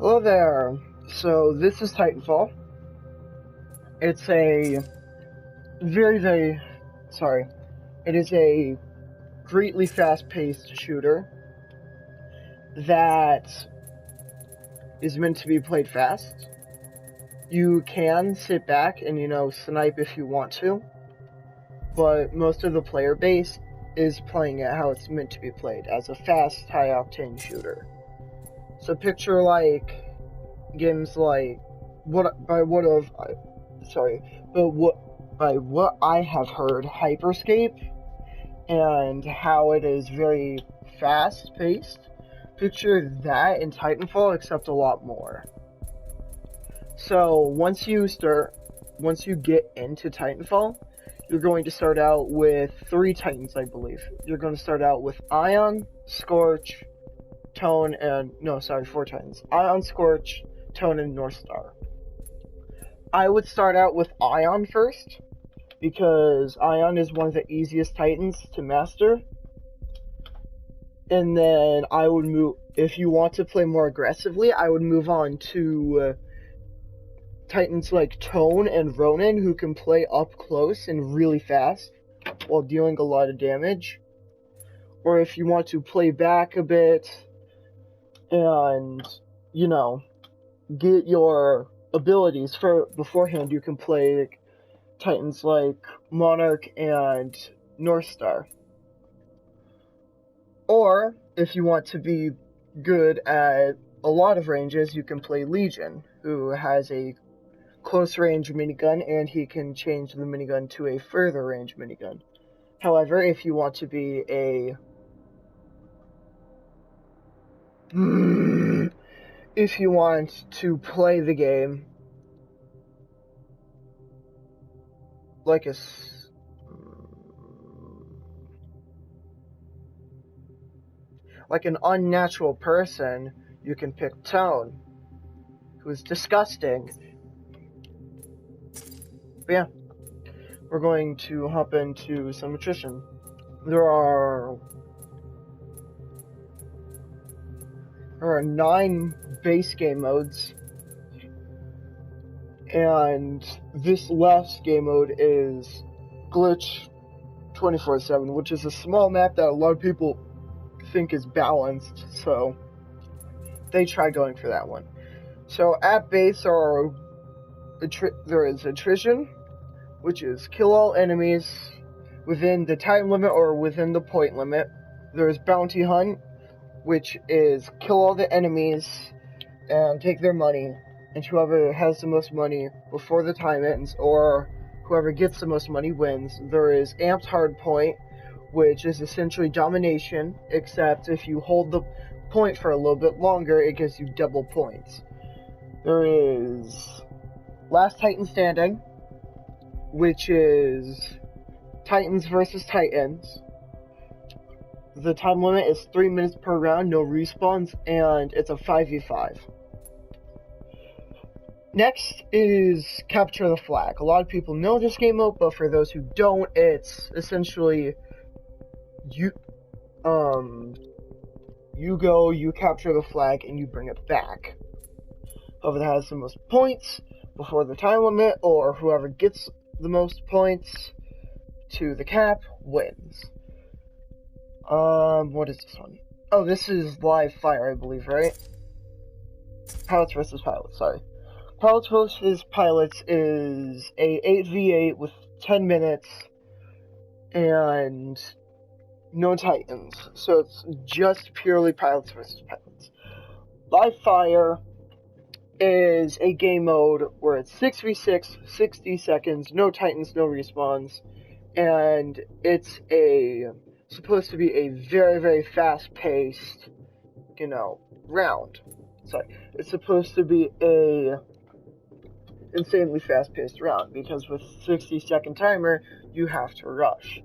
Hello there. So this is TitanFall. It's a it is a greatly fast-paced shooter that is meant to be played fast. You can sit back and, snipe if you want to, but most of the player base is playing it how it's meant to be played, as a fast, high-octane shooter. So picture games like by what I have heard, Hyperscape, and how it is very fast-paced. Picture that in Titanfall, except a lot more. So once you get into Titanfall, you're going to start out with 3 Titans, I believe. You're going to start out with Ion, Scorch, Tone, and 4 Titans. Ion, Scorch, Tone, and Northstar. I would start out with Ion first, because Ion is one of the easiest Titans to master. And then I would move, if you want to play more aggressively, I would move on to Titans like Tone and Ronin, who can play up close and really fast while dealing a lot of damage. Or if you want to play back a bit and, get your abilities beforehand, you can play Titans like Monarch and Northstar. Or, if you want to be good at a lot of ranges, you can play Legion, who has a close range minigun, and he can change the minigun to a further range minigun. However, if you want to be if you want to play the game like an unnatural person, you can pick Tone, who is disgusting. But yeah, we're going to hop into some attrition. There are 9 base game modes, and this last game mode is Glitch 24/7, which is a small map that a lot of people think is balanced, so they try going for that one. So at base there is attrition, which is kill all enemies within the time limit or within the point limit. There is bounty hunt, which is kill all the enemies and take their money, and whoever has the most money before the time ends, or whoever gets the most money wins. There is amped hardpoint, which is essentially domination, except if you hold the point for a little bit longer, it gives you double points. There is Last Titan Standing, which is Titans versus Titans. The time limit is 3 minutes per round, no respawns, and it's a 5v5. Next is Capture the Flag. A lot of people know this game mode, but for those who don't, it's essentially you capture the flag and you bring it back. Whoever has the most points before the time limit, or whoever gets the most points to the cap, wins. What is this one? Oh, this is live fire, I believe, right? Pilots versus pilots, sorry. Pilots versus pilots is a 8v8 with 10 minutes and no Titans, so it's just purely pilots versus pilots. Live fire is a game mode where it's 6v6, 60 seconds, no Titans, no respawns, and it's supposed to be a very, very fast-paced, round. It's supposed to be a insanely fast-paced round, because with 60-second timer, you have to rush.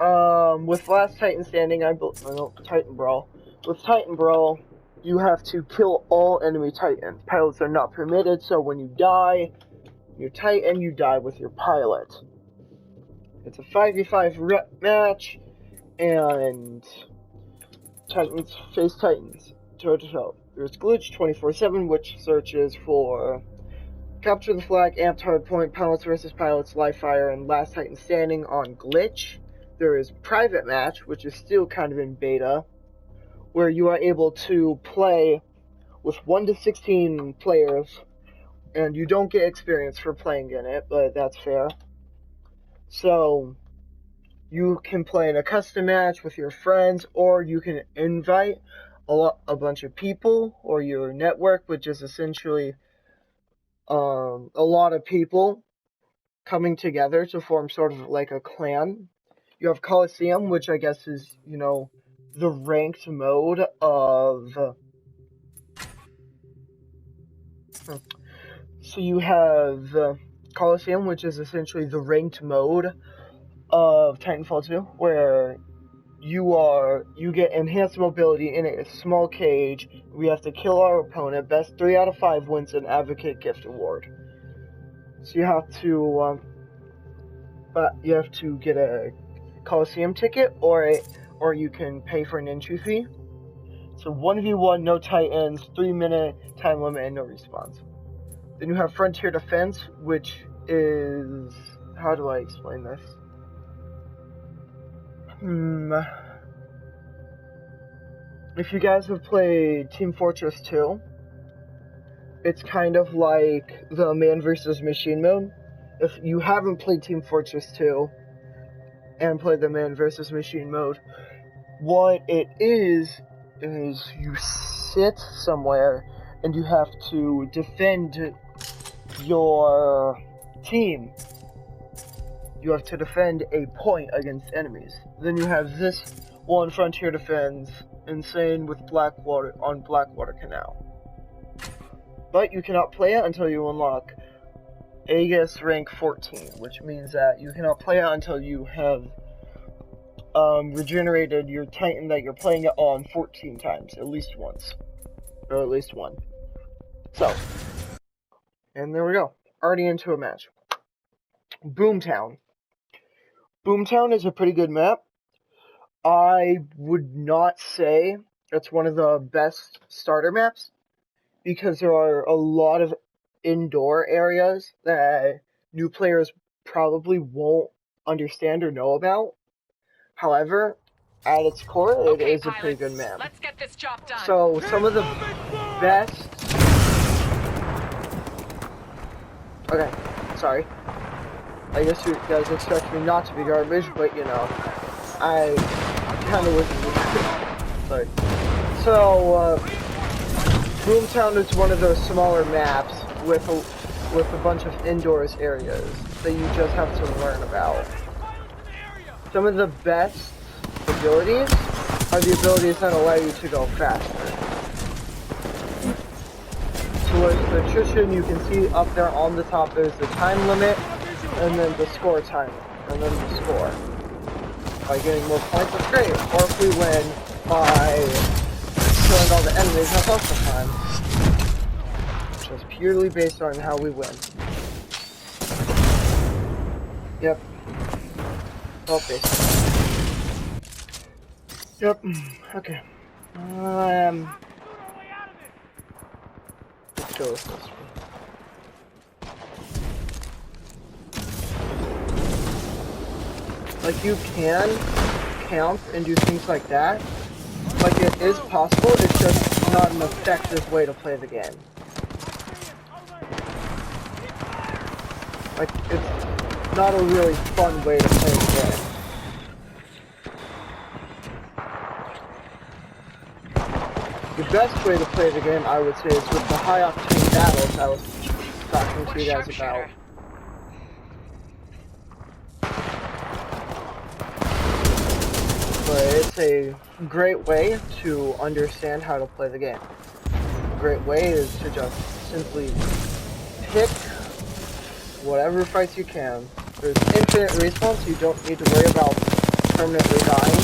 With Last Titan Standing, Titan Brawl. With Titan Brawl, you have to kill all enemy Titans. Pilots are not permitted, so when you die, your Titan, you die with your pilot. It's a 5v5 match, and Titans face Titans, toe to toe. There's Glitch 24/7, which searches for Capture the Flag, Amped Hardpoint, Pilots vs. Pilots, Live Fire, and Last Titan Standing on Glitch. There is Private Match, which is still kind of in beta, where you are able to play with 1 to 16 players, and you don't get experience for playing in it, but that's fair. So, you can play in a custom match with your friends, or you can invite a bunch of people, or your network, which is essentially a lot of people coming together to form sort of like a clan. You have Coliseum, which I guess is, you know, the ranked mode of... So you have Coliseum, which is essentially the ranked mode of Titanfall 2, where you get enhanced mobility in a small cage. We have to kill our opponent. Best 3 out of 5 wins an Advocate Gift Award. So you have to get a Coliseum ticket, or you can pay for an entry fee. So 1v1, no Titans, 3-minute time limit, and no respawns. Then you have Frontier Defense, which is... How do I explain this? If you guys have played Team Fortress 2, it's kind of like the man versus machine mode. If you haven't played Team Fortress 2 and played the man versus machine mode, what it is you sit somewhere and you have to defend your team. You have to defend a point against enemies. Then you have this one, Frontier Defense, Insane with Blackwater on Blackwater Canal. But you cannot play it until you unlock Aegis rank 14, which means that you cannot play it until you have regenerated your Titan that you're playing it on 14 times, at least once. Or at least one. So, and there we go. Already into a match. Boomtown. Boomtown is a pretty good map. I would not say it's one of the best starter maps, because there are a lot of indoor areas that new players probably won't understand or know about. However, at its core, it is a pretty good map. Let's get this job done. So, some of the best... Okay, sorry. I guess you guys expect me not to be garbage, but you know, I kind of wasn't. Sorry. So, Boomtown is one of those smaller maps with a bunch of indoors areas that you just have to learn about. Some of the best abilities are the abilities that allow you to go faster. So with the attrition, you can see up there on the top there's the time limit, and then the score timer, and then the score. By getting more points, that's great. Or if we win by killing all the enemies, that's also fine. Just purely based on how we win. Yep. Oh, basically. Yep. Okay. Let's go with this one. Like, you can camp and do things like that. Like, it is possible, it's just not an effective way to play the game. Like, it's not a really fun way to play the game. The best way to play the game, I would say, is with the high-octane battles I was talking to you guys about. But it's a great way to understand how to play the game. A great way is to just simply pick whatever fights you can. There's infinite respawns, so you don't need to worry about permanently dying.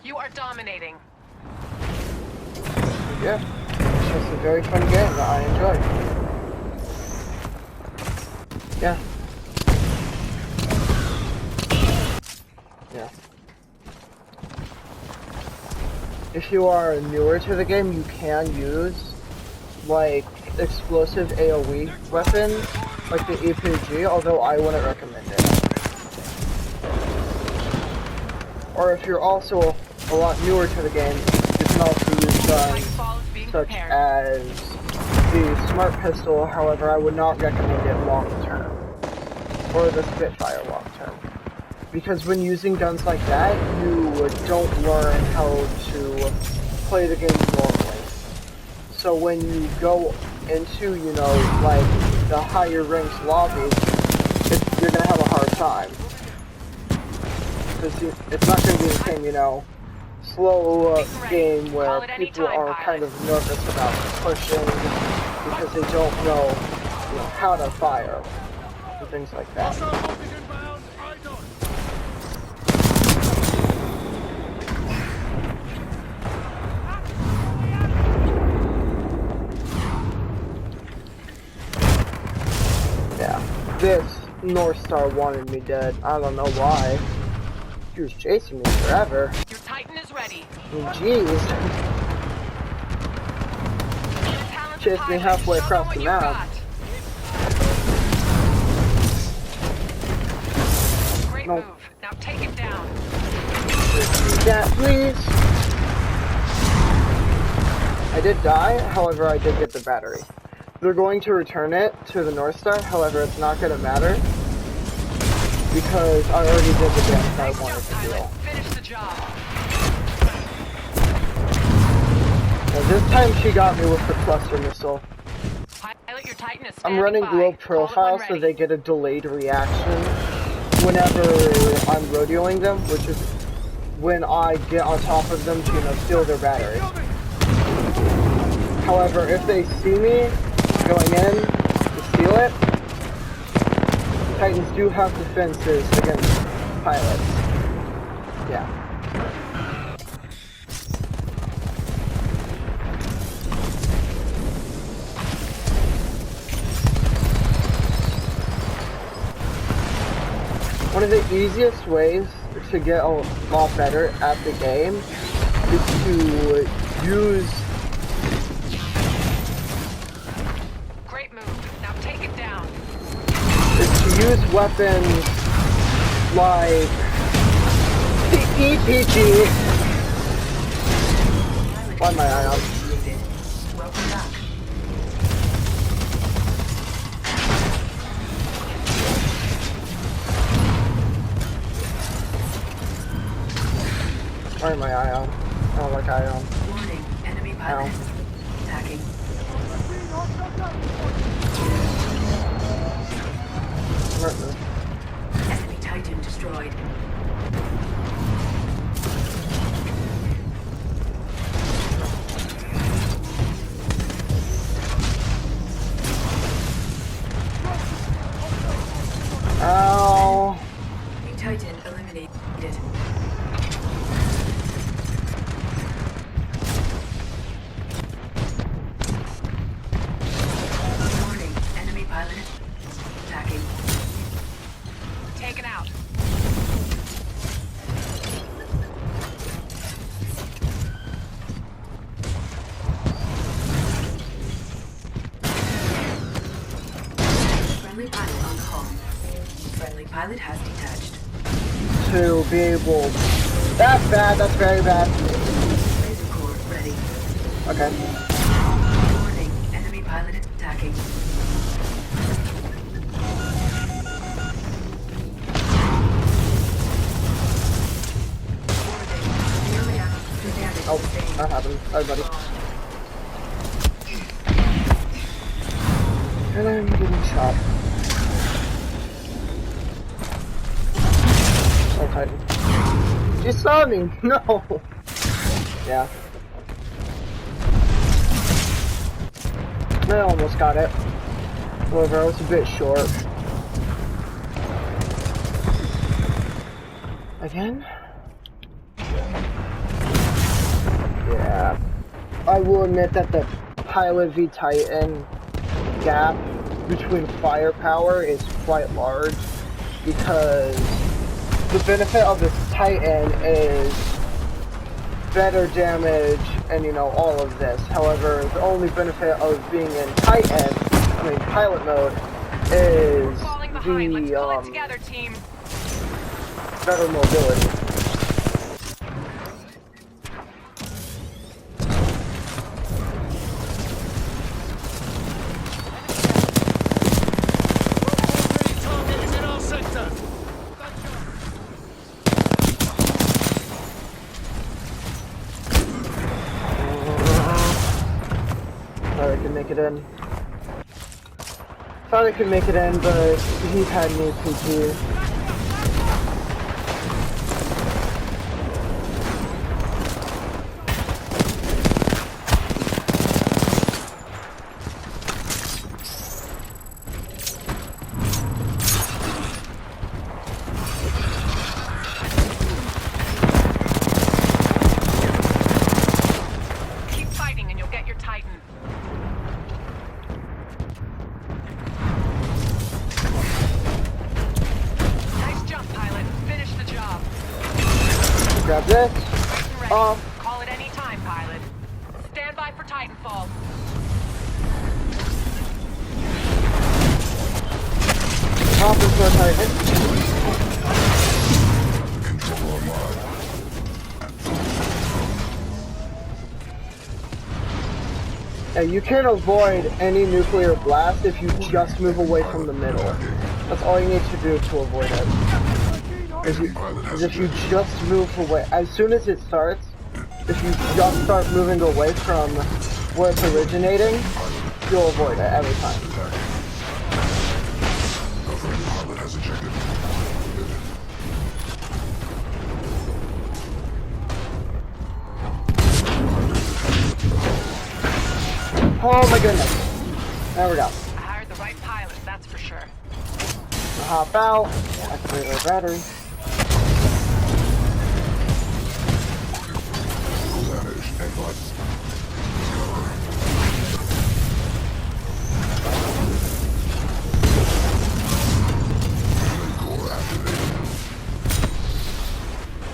You are dominating. Yeah, it's just a very fun game that I enjoy. Yeah. Yeah. if you are newer to the game, you can use like explosive AoE weapons, like the EPG, although I wouldn't recommend it. Or if you're also a lot newer to the game, you can also use guns such as the Smart Pistol, however I would not recommend it long term. Or the Spitfire long term. Because when using guns like that, you don't learn how to play the game normally. So when you go into, you know, like the higher ranked lobbies, you're gonna have a hard time. Because it's not gonna be the same, you know, slow game where people are kind of nervous about pushing because they don't know, you know, how to fire and things like that. Yeah, this North Star wanted me dead. I don't know why. He was chasing me forever. Your Titan is ready. Jeez. Chased me halfway across the map. Great move. Now take it down. Yeah, please. I did die, however I did get the battery. They're going to return it to the North Star, however it's not going to matter because I already did the damage I wanted to do. Finish the job. Now, this time she got me with the cluster missile. Pilot, your Titan is I'm running low profile so they get a delayed reaction whenever I'm rodeoing them, which is when I get on top of them to, you know, steal their battery. However, if they see me going in to steal it, Titans do have defenses against pilots. Yeah. One of the easiest ways to get a lot better at the game is to use... Great move. Now take it down. Is to use weapons like the EPG. Why am I on? Welcome back. Why am I ion? I don't like ion. Warning, enemy pilot attacking. Enemy Titan destroyed. Ow. Enemy Titan eliminated. Warning, enemy pilot attacking. Taken out. Friendly pilot on call. Friendly pilot has detached. To be able... That's bad, that's very bad. Laser core ready. Okay. Warning, enemy pilot attacking. Oh, that happened. Sorry, buddy. And I'm getting shot. Oh, Titan. You saw me! No! Yeah. I almost got it. However, I was a bit short. Again? Yeah. I will admit that the Pilot v Titan gap between firepower is quite large because the benefit of this Titan is better damage and, you know, all of this. However, the only benefit of being in pilot mode is Falling behind. Let's pull it the together, team. better mobility. Thought I could make it in. Thought I could make it in, but he had me PG. Keep fighting and you'll get your Titan. Nice jump, pilot. Finish the job. Grab this. Ready. Off. Call it any time, pilot. Stand by for TitanFall. Hop into our Titan. Control online. Yeah, you can avoid any nuclear blast if you just move away from the middle. That's all you need to do to avoid it. Is if you just move away, as soon as it starts, if you just start moving away from where it's originating, you'll avoid it every time. A friendly pilot has ejected. Oh my goodness. There we go. I hired the right pilot, that's for sure. Hop out. Activate our battery. Damage and light. Core activated.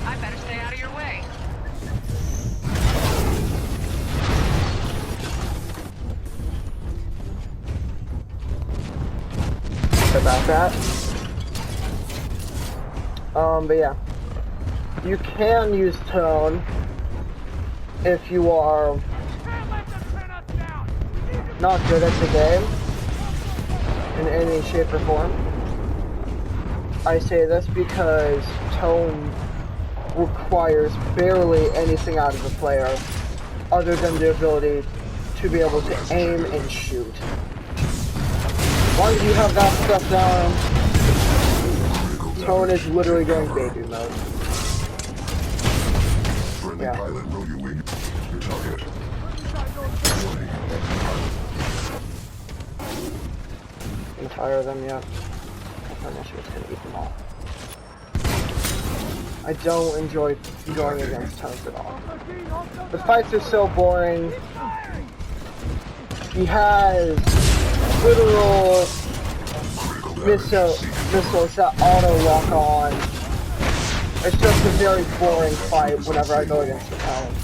I better stay out of your way. About that. But yeah. You can use tone if you are not good at the game in any shape or form. I say this because tone requires barely anything out of the player other than the ability to be able to aim and shoot. As long as you have that stuff down, tone is literally going baby mode. Friendly Yeah. pilot, roll your wing. Your target. Gonna fire them yet? I'm not sure it's gonna eat them all. I don't enjoy going against tones at all. The fights are so boring. He has literal missiles that auto lock on. It's just a very boring fight whenever I go against the tone.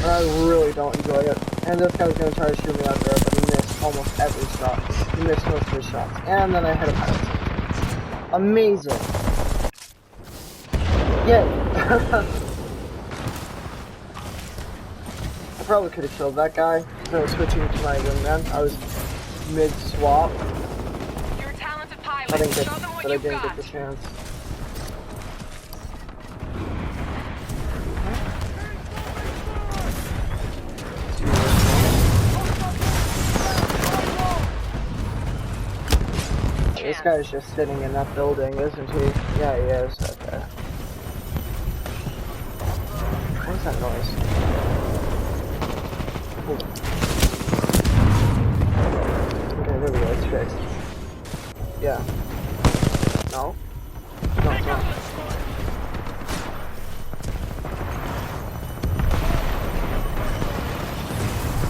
And I really don't enjoy it. And this guy's gonna try to shoot me out there, but he missed almost every shot. He missed most of his shots. And then I hit a pilot. Amazing. Yay. I probably could have killed that guy. I was switching to my wingman. I was mid-swap. You're a talented I pilot. didn't get, Show them what but I you've didn't got. get the chance. This guy's just sitting in that building, isn't he? Yeah, he is. Okay. What is that noise? Hold on. Okay, there we go. It's fixed. Yeah. No? No, it's not.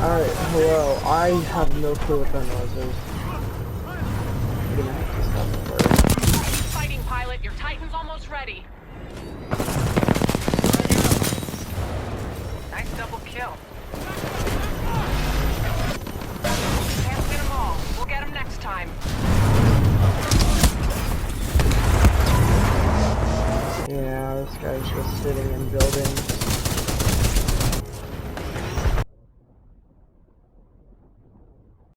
Alright, hello. I have no clue what that noise is. I'm gonna have to stop the bird. Fighting pilot, your Titan's almost ready. sitting in buildings.